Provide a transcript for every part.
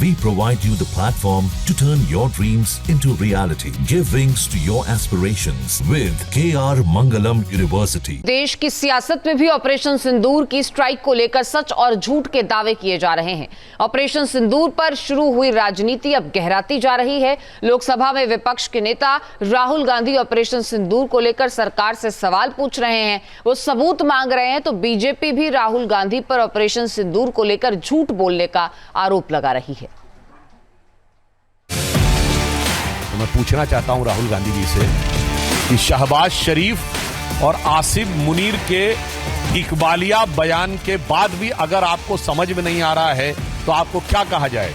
We provide you the platform to turn your dreams into reality. Give wings to your aspirations with KR Mangalam University. देश की सियासत में भी operation सिंदूर की strike को लेकर सच और झूठ के दावे किए जा रहे हैं। ऑपरेशन सिंदूर पर शुरू हुई राजनीति अब गहराती जा रही है। लोकसभा में विपक्ष के नेता राहुल गांधी ऑपरेशन सिंदूर को लेकर सरकार से सवाल पूछ रहे हैं, वो सबूत मांग रहे हैं, तो बीजेपी भी राहुल गांधी पर ऑपरेशन सिंदूर को लेकर झूठ बोलने का आरोप लगा रही है। तो मैं पूछना चाहता हूं राहुल गांधी जी से कि शहबाज शरीफ और आसिफ मुनीर के इकबालिया बयान के बाद भी अगर आपको समझ में नहीं आ रहा है तो आपको क्या कहा जाए?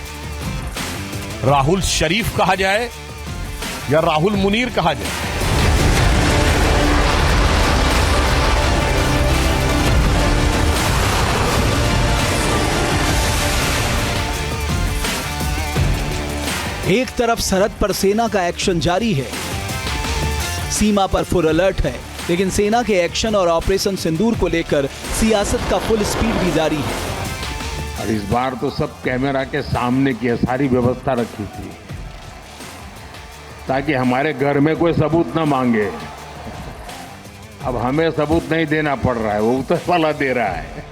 राहुल शरीफ कहा जाए या राहुल मुनीर कहा जाए? एक तरफ सरहद पर सेना का एक्शन जारी है, सीमा पर फुल अलर्ट है, लेकिन सेना के एक्शन और ऑपरेशन सिंदूर को लेकर सियासत का फुल स्पीड भी जारी है। और इस बार तो सब कैमरा के सामने की सारी व्यवस्था रखी थी ताकि हमारे घर में कोई सबूत ना मांगे। अब हमें सबूत नहीं देना पड़ रहा है, वो ऊपर वाला दे रहा है।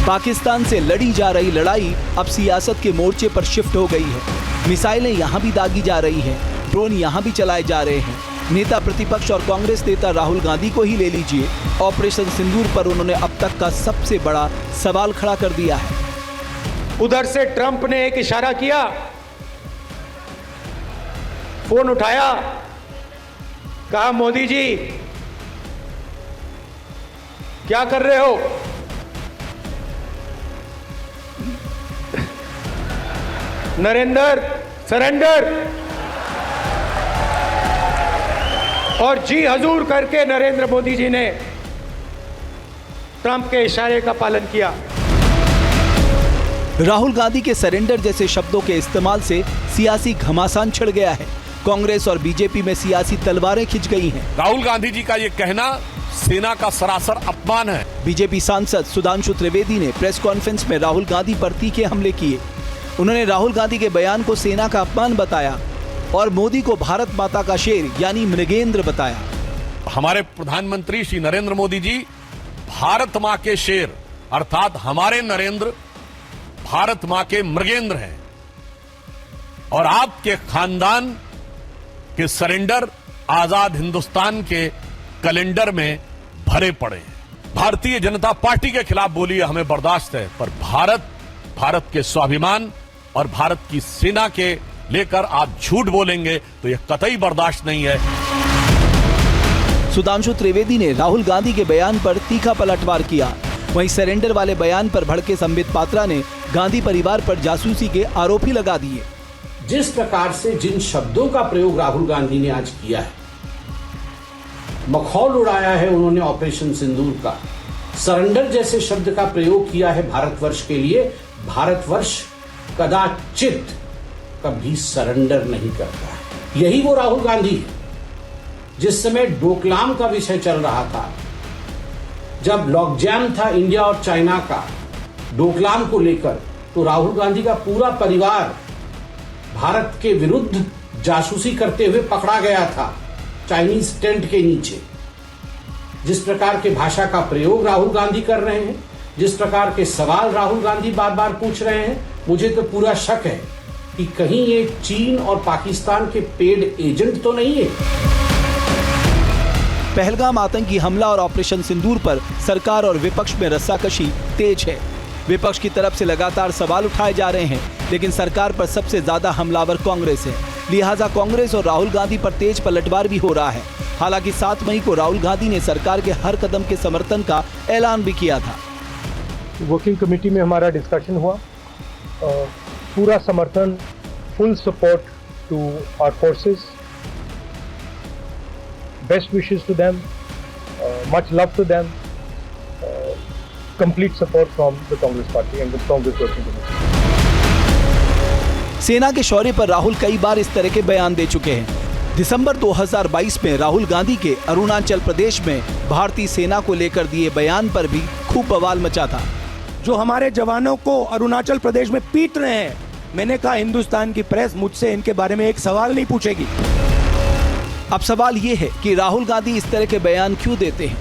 पाकिस्तान से लड़ी जा रही लड़ाई अब सियासत के मोर्चे पर शिफ्ट हो गई है। मिसाइलें यहां भी दागी जा रही हैं, ड्रोन यहां भी चलाए जा रहे हैं। नेता प्रतिपक्ष और कांग्रेस नेता राहुल गांधी को ही ले लीजिए, ऑपरेशन सिंदूर पर उन्होंने अब तक का सबसे बड़ा सवाल खड़ा कर दिया है। उधर से ट्रंप ने एक इशारा किया, फोन उठाया, कहा मोदी जी क्या कर रहे हो? नरेंद्र सरेंडर, और जी हजूर करके नरेंद्र मोदी जी ने ट्रंप के इशारे का पालन किया। राहुल गांधी के सरेंडर जैसे शब्दों के इस्तेमाल से सियासी घमासान छिड़ गया है। कांग्रेस और बीजेपी में सियासी तलवारें खिंच गई हैं। राहुल गांधी जी का ये कहना सेना का सरासर अपमान है। बीजेपी सांसद सुधांशु त्रिवेदी ने प्रेस कॉन्फ्रेंस में राहुल गांधी पर तीखे हमले किए। उन्होंने राहुल गांधी के बयान को सेना का अपमान बताया और मोदी को भारत माता का शेर यानी मृगेंद्र बताया। हमारे प्रधानमंत्री श्री नरेंद्र मोदी जी भारत मां के शेर अर्थात हमारे नरेंद्र भारत मां के मृगेंद्र हैं और आपके खानदान के सरेंडर आजाद हिंदुस्तान के कैलेंडर में भरे पड़े हैं। भारतीय जनता पार्टी के खिलाफ बोलिए हमें बर्दाश्त है, पर भारत के स्वाभिमान और भारत की सेना के लेकर आप झूठ बोलेंगे तो यह कतई बर्दाश्त नहीं है। सुधांशु त्रिवेदी ने राहुल गांधी के बयान पर तीखा पलटवार किया। वहीं सरेंडर वाले बयान पर भड़के संबित पात्रा ने गांधी परिवार पर जासूसी के आरोप ही लगा दिए। जिस प्रकार से जिन शब्दों का प्रयोग राहुल गांधी ने आज किया है, मखौल उड़ाया है उन्होंने ऑपरेशन सिंदूर का, सरेंडर जैसे शब्द का प्रयोग किया है भारतवर्ष के लिए। भारतवर्ष कदाचित कभी सरेंडर नहीं करता है। यही वो राहुल गांधी है। जिस समय डोकलाम का विषय चल रहा था, जब लॉकजैम था इंडिया और चाइना का डोकलाम को लेकर, तो राहुल गांधी का पूरा परिवार भारत के विरुद्ध जासूसी करते हुए पकड़ा गया था चाइनीज टेंट के नीचे। जिस प्रकार के भाषा का प्रयोग राहुल गांधी कर रहे हैं, जिस प्रकार के सवाल राहुल गांधी बार बार पूछ रहे हैं, मुझे तो पूरा शक है कि कहीं ये चीन और पाकिस्तान के पेड एजेंट तो नहीं है। पहलगाम आतंकी हमला और ऑपरेशन सिंदूर पर सरकार और विपक्ष में रस्साकशी तेज है। विपक्ष की तरफ से लगातार सवाल उठाए जा रहे हैं, लेकिन सरकार पर सबसे ज्यादा हमलावर कांग्रेस है। लिहाजा कांग्रेस और राहुल गांधी पर तेज पलटवार भी हो रहा है। हालांकि 7 मई को राहुल गांधी ने सरकार के हर कदम के समर्थन का ऐलान भी किया था। वर्किंग कमेटी में हमारा डिस्कशन हुआ, पूरा समर्थन, full support to our forces, best wishes to them, much love to them, complete support from the Congress party and the Congress working committee. सेना के शौर्य पर राहुल कई बार इस तरह के बयान दे चुके हैं। दिसंबर 2022 में राहुल गांधी के अरुणाचल प्रदेश में भारतीय सेना को लेकर दिए बयान पर भी खूब बवाल मचा था। जो हमारे जवानों को अरुणाचल प्रदेश में पीट रहे हैं, मैंने कहा हिंदुस्तान की प्रेस मुझसे इनके बारे में एक सवाल नहीं पूछेगी। अब सवाल ये है कि राहुल गांधी इस तरह के बयान क्यों देते हैं?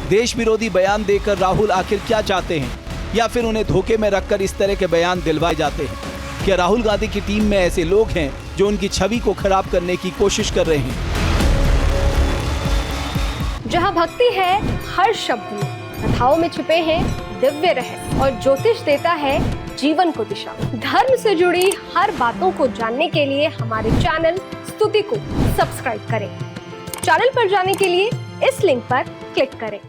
देश विरोधी बयान देकर राहुल आखिर क्या चाहते हैं, या फिर उन्हें धोखे में रखकर इस तरह के बयान दिलवाए जाते हैं? क्या राहुल गांधी की टीम में ऐसे लोग हैं जो उनकी छवि को खराब करने की कोशिश कर रहे हैं? जहां भक्ति है हर शब्द में, कथाओं में छुपे हैं दिव्य रहस्य और ज्योतिष देता है जीवन को दिशा। धर्म से जुड़ी हर बातों को जानने के लिए हमारे चैनल स्तुति को सब्सक्राइब करें। चैनल पर जाने के लिए इस लिंक पर क्लिक करें।